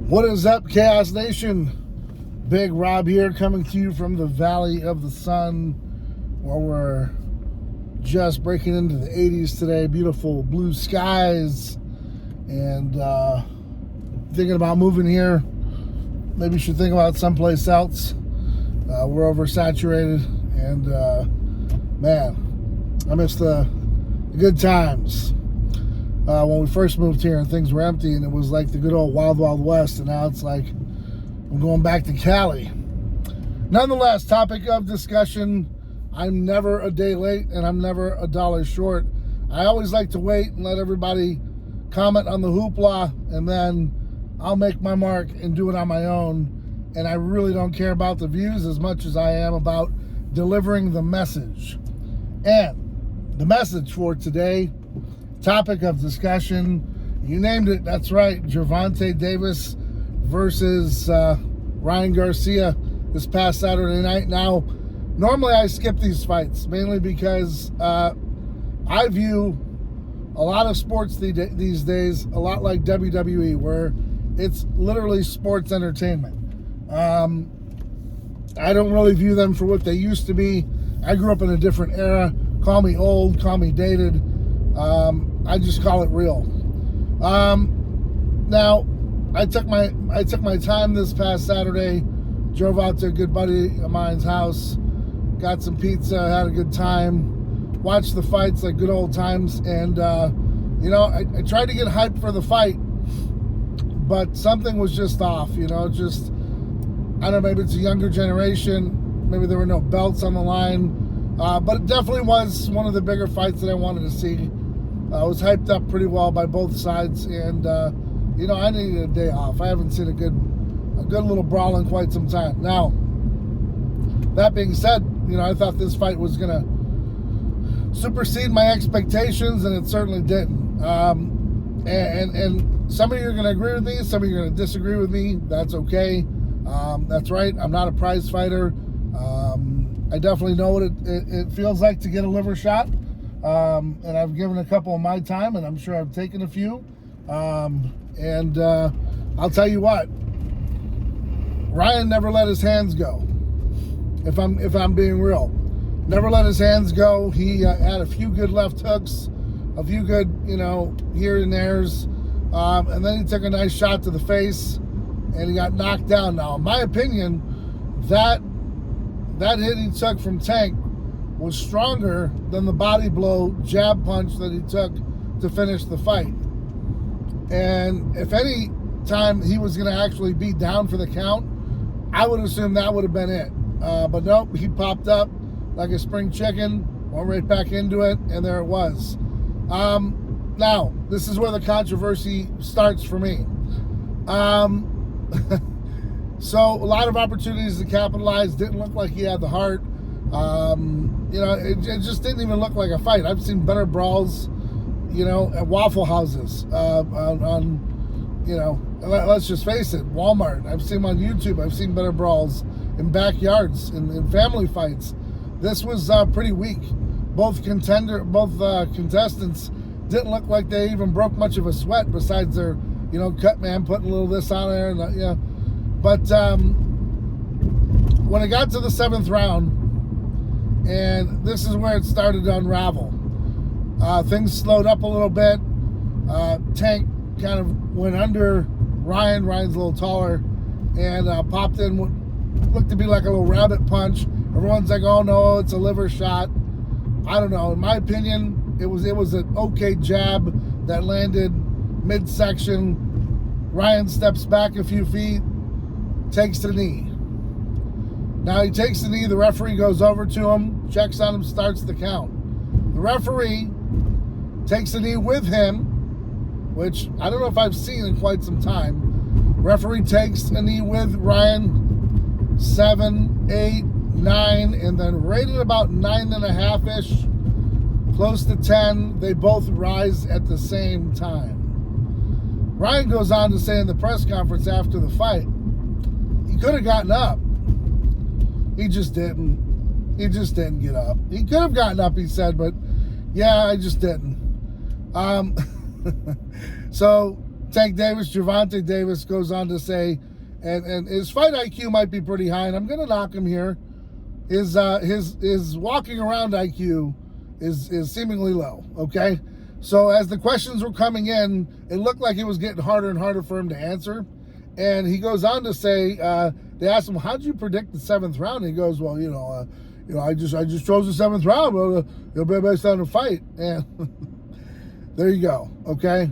What is up, Chaos Nation? Big Rob here, coming to you from the Valley of the Sun, where we're just breaking into the 80s today. Beautiful blue skies, and thinking about moving here. Maybe you should think about someplace else. We're oversaturated, and man, I miss the good times. When we first moved here and things were empty and it was like the good old Wild Wild West, and now it's like I'm going back to Cali. Nonetheless, topic of discussion, I'm never a day late and I'm never a dollar short. I always like to wait and let everybody comment on the hoopla, and then I'll make my mark and do it on my own. And I really don't care about the views as much as I am about delivering the message. And the message for today, topic of discussion, you named it, that's right, Gervonta Davis versus Ryan Garcia this past Saturday night. Now, normally I skip these fights, mainly because I view a lot of sports these days a lot like WWE, where it's literally sports entertainment. I don't really view them for what they used to be. I grew up in a different era. Call me old, call me dated. I just call it real. Now, I took my time this past Saturday, drove out to a good buddy of mine's house, got some pizza, had a good time, watched the fights like good old times, and I tried to get hyped for the fight, but something was just off. I don't know, maybe it's a younger generation, maybe there were no belts on the line, but it definitely was one of the bigger fights that I wanted to see. I was hyped up pretty well by both sides, and I needed a day off. I haven't seen a good little brawl in quite some time. Now, that being said, I thought this fight was gonna supersede my expectations, and it certainly didn't. And some of you are gonna agree with me, some of you are gonna disagree with me. That's okay. That's right. I'm not a prize fighter. I definitely know what it feels like to get a liver shot. And I've given a couple of my time, and I'm sure I've taken a few. And I'll tell you what, Ryan never let his hands go. If I'm being real, never let his hands go. He had a few good left hooks, a few good, here and there's, and then he took a nice shot to the face, and he got knocked down. Now, in my opinion, that hit he took from Tank was stronger than the body blow jab punch that he took to finish the fight. And if any time he was going to actually be down for the count, I would assume that would have been it. But nope, he popped up like a spring chicken, went right back into it, and there it was. Now, this is where the controversy starts for me. So a lot of opportunities to capitalize. Didn't look like he had the heart. It just didn't even look like a fight. I've seen better brawls, at Waffle Houses, let's just face it, Walmart. I've seen them on YouTube. I've seen better brawls in backyards, in family fights. This was pretty weak. Both contestants didn't look like they even broke much of a sweat, besides their, cut man putting a little this on there, and But when it got to the 7th round, and this is where it started to unravel. Things slowed up a little bit. Tank kind of went under Ryan. Ryan's a little taller, and popped in what looked to be like a little rabbit punch. Everyone's like, "Oh no, it's a liver shot." I don't know. In my opinion, it was an okay jab that landed midsection. Ryan steps back a few feet, takes the knee. Now he takes the knee, the referee goes over to him, checks on him, starts the count. The referee takes the knee with him, which I don't know if I've seen in quite some time. Referee takes a knee with Ryan, 7, 8, 9, and then right at about 9.5-ish, close to 10, they both rise at the same time. Ryan goes on to say in the press conference after the fight, he could have gotten up. He just didn't. He just didn't get up. He could have gotten up, he said, but yeah, I just didn't. So Tank Davis, Gervonta Davis goes on to say, and his fight IQ might be pretty high, and I'm going to knock him here. His walking around IQ is seemingly low, okay? So as the questions were coming in, it looked like it was getting harder and harder for him to answer. And he goes on to say, they asked him, how'd you predict the 7th round? And he goes, well, I just chose the 7th round. It'll be based on the fight. And there you go, okay?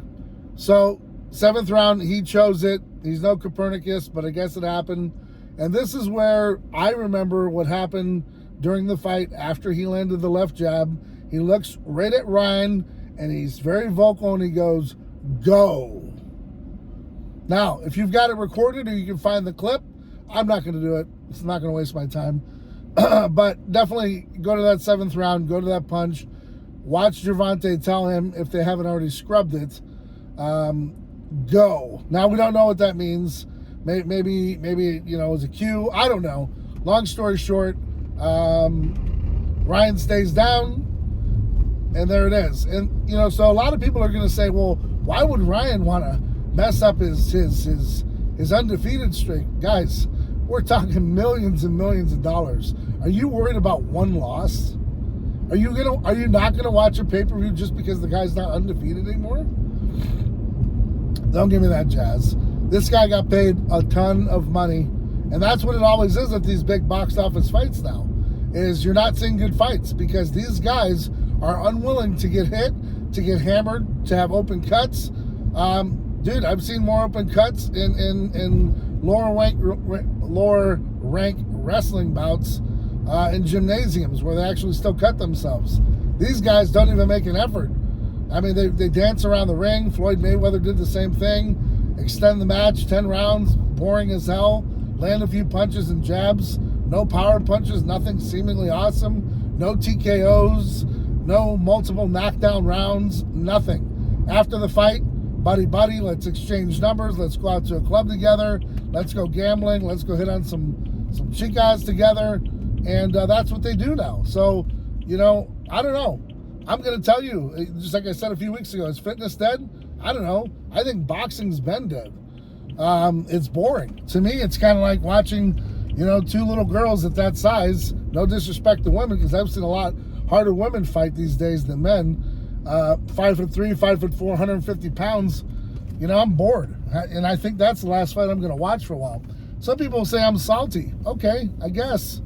So 7th round, he chose it. He's no Copernicus, but I guess it happened. And this is where I remember what happened during the fight after he landed the left jab. He looks right at Ryan, and he's very vocal, and he goes, go. Now, if you've got it recorded or you can find the clip, I'm not going to do it. It's not going to waste my time. But definitely go to that 7th round, go to that punch. Watch Gervonta tell him, if they haven't already scrubbed it, go. Now, we don't know what that means. Maybe it was a cue. I don't know. Long story short, Ryan stays down, and there it is. And so a lot of people are going to say, well, why would Ryan want to mess up his undefeated streak? Guys, we're talking millions and millions of dollars. Are you worried about one loss? Are you not gonna watch a pay-per-view just because the guy's not undefeated anymore? Don't give me that jazz. This guy got paid a ton of money, and that's what it always is at these big box office fights now, is you're not seeing good fights because these guys are unwilling to get hit, to get hammered, to have open cuts. Dude, I've seen more open cuts in lower rank wrestling bouts in gymnasiums where they actually still cut themselves. These guys don't even make an effort. I mean, they dance around the ring. Floyd Mayweather did the same thing. Extend the match, 10 rounds, boring as hell. Land a few punches and jabs. No power punches, nothing seemingly awesome. No TKOs, no multiple knockdown rounds, nothing. After the fight, buddy, let's exchange numbers. Let's go out to a club together. Let's go gambling. Let's go hit on some chicas together. And that's what they do now. So, I don't know. I'm going to tell you, just like I said a few weeks ago, is fitness dead? I don't know. I think boxing's been dead. It's boring. To me, it's kind of like watching, two little girls at that size. No disrespect to women, because I've seen a lot harder women fight these days than men. 5'3", 5'4", 150 pounds. I'm bored. And I think that's the last fight I'm going to watch for a while. Some people say I'm salty. Okay, I guess.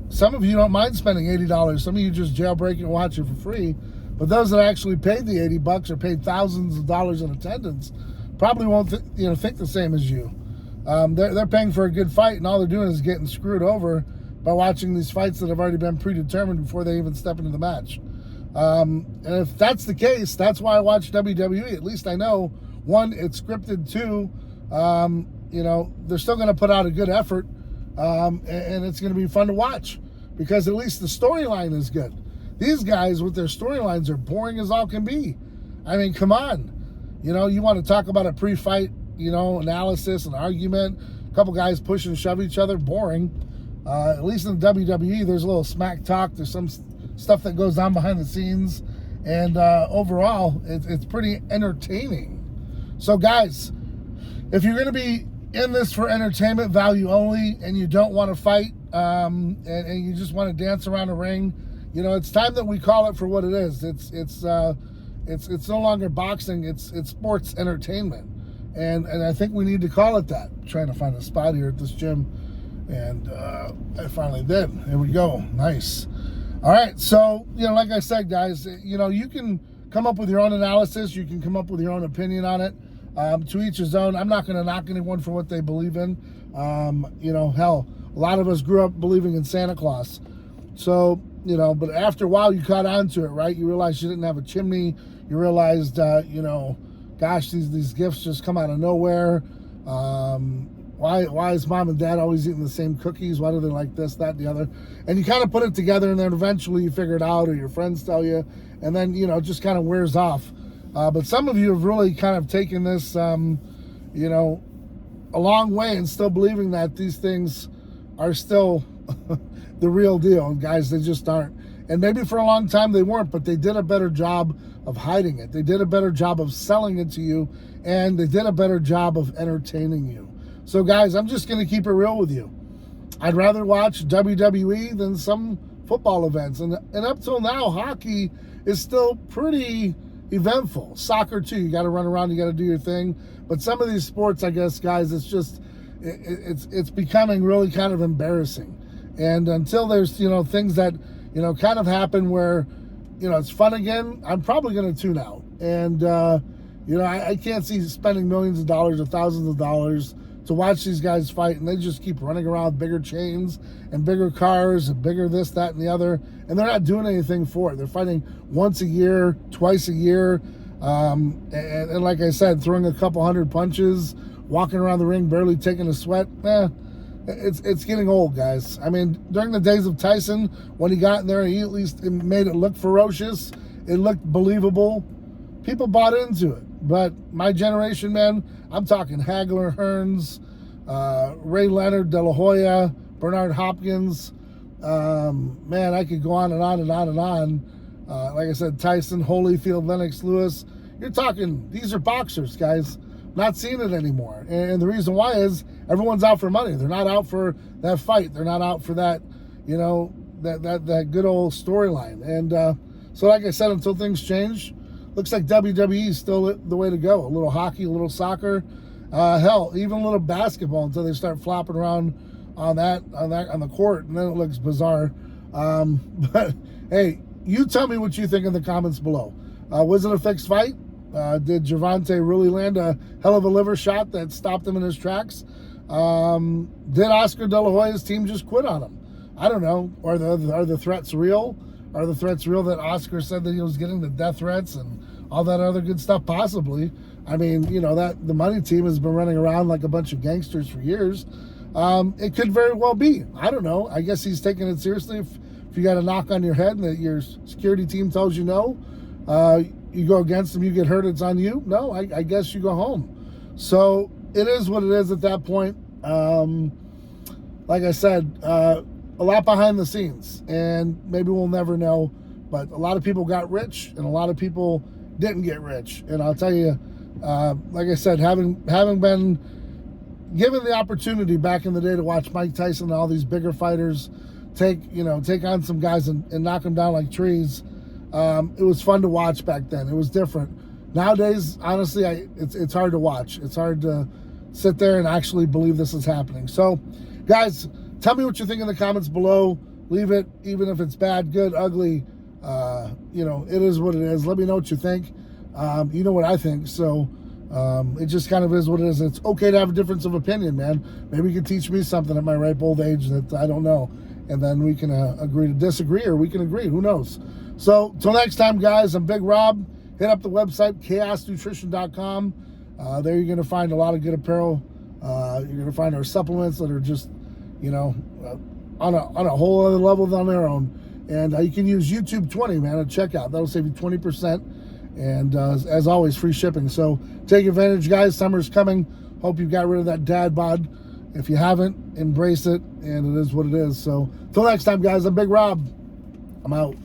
Some of you don't mind spending $80. Some of you just jailbreak and watch it for free. But those that actually paid the $80 or paid thousands of dollars in attendance probably won't think the same as you. They're paying for a good fight, and all they're doing is getting screwed over by watching these fights that have already been predetermined before they even step into the match. And if that's the case, that's why I watch WWE. At least I know, one, it's scripted. Two, they're still going to put out a good effort, and it's going to be fun to watch because at least the storyline is good. These guys with their storylines are boring as all can be. I mean, come on. You want to talk about a pre-fight, analysis and argument. A couple guys push and shove each other, boring. At least in the WWE, there's a little smack talk. There's some stuff that goes on behind the scenes. And overall, it's pretty entertaining. So, guys, if you're going to be in this for entertainment value only and you don't want to fight and you just want to dance around a ring, it's time that we call it for what it is. It's no longer boxing. It's sports entertainment, and I think we need to call it that. I'm trying to find a spot here at this gym, and I finally did. Here we go. Nice. All right. So like I said, guys, you can come up with your own analysis. You can come up with your own opinion on it. To each his own. I'm not going to knock anyone for what they believe in. Hell, a lot of us grew up believing in Santa Claus. So, but after a while you caught on to it, right? You realized you didn't have a chimney. You realized, gosh, these gifts just come out of nowhere. Why is mom and dad always eating the same cookies? Why do they like this, that, and the other? And you kind of put it together, and then eventually you figure it out, or your friends tell you, and then, it just kind of wears off. But some of you have really kind of taken this, a long way and still believing that these things are still the real deal. And guys, they just aren't. And maybe for a long time they weren't, but they did a better job of hiding it. They did a better job of selling it to you, and they did a better job of entertaining you. So guys, I'm just going to keep it real with you. I'd rather watch WWE than some football events. And up till now, hockey is still pretty eventful. Soccer too, you got to run around, you got to do your thing. But some of these sports, I guess, guys, it's just, it's becoming really kind of embarrassing. And until there's, things that, kind of happen where, it's fun again, I'm probably going to tune out. And, I can't see spending millions of dollars or thousands of dollars to watch these guys fight, and they just keep running around with bigger chains and bigger cars and bigger this, that, and the other, and they're not doing anything for it. They're fighting once a year, twice a year, and like I said, throwing a couple hundred punches, walking around the ring, barely taking a sweat. It's getting old, guys. I mean, during the days of Tyson, when he got in there, he at least made it look ferocious. It looked believable. People bought into it. But my generation, man, I'm talking Hagler, Hearns, Ray Leonard, De La Hoya, Bernard Hopkins. Man, I could go on and on and on and on. Like I said, Tyson, Holyfield, Lennox Lewis. You're talking, these are boxers, guys. Not seeing it anymore. And the reason why is everyone's out for money. They're not out for that fight. They're not out for that, that good old storyline. And so like I said, until things change, looks like WWE is still the way to go. A little hockey, a little soccer, hell, even a little basketball until they start flopping around on the court, and then it looks bizarre. But hey, you tell me what you think in the comments below. Was it a fixed fight? Did Gervonta really land a hell of a liver shot that stopped him in his tracks? Did Oscar De La Hoya's team just quit on him? I don't know. Are the threats real? Are the threats real that Oscar said that he was getting, the death threats and all that other good stuff? Possibly. I mean, that the money team has been running around like a bunch of gangsters for years. It could very well be. I don't know. I guess he's taking it seriously. If you got a knock on your head and that your security team tells you no, you go against them, you get hurt, it's on you. No, I guess you go home. So it is what it is at that point. Like I said, a lot behind the scenes, and maybe we'll never know, but a lot of people got rich and a lot of people didn't get rich. And I'll tell you, like I said, having been given the opportunity back in the day to watch Mike Tyson and all these bigger fighters take on some guys and knock them down like trees, it was fun to watch back then. It was different. Nowadays, honestly, it's hard to watch. It's hard to sit there and actually believe this is happening. So, guys, tell me what you think in the comments below. Leave it, even if it's bad, good, ugly. It is what it is. Let me know what you think. You know what I think. So it just kind of is what it is. It's okay to have a difference of opinion, man. Maybe you can teach me something at my ripe old age that I don't know. And then we can agree to disagree, or we can agree. Who knows? So till next time, guys, I'm Big Rob. Hit up the website, chaosnutrition.com. There you're going to find a lot of good apparel. You're going to find our supplements that are just, on a whole other level than their own. And you can use YouTube 20, man, at checkout. That'll save you 20%. And as always, free shipping. So take advantage, guys. Summer's coming. Hope you got rid of that dad bod. If you haven't, embrace it. And it is what it is. So till next time, guys, I'm Big Rob. I'm out.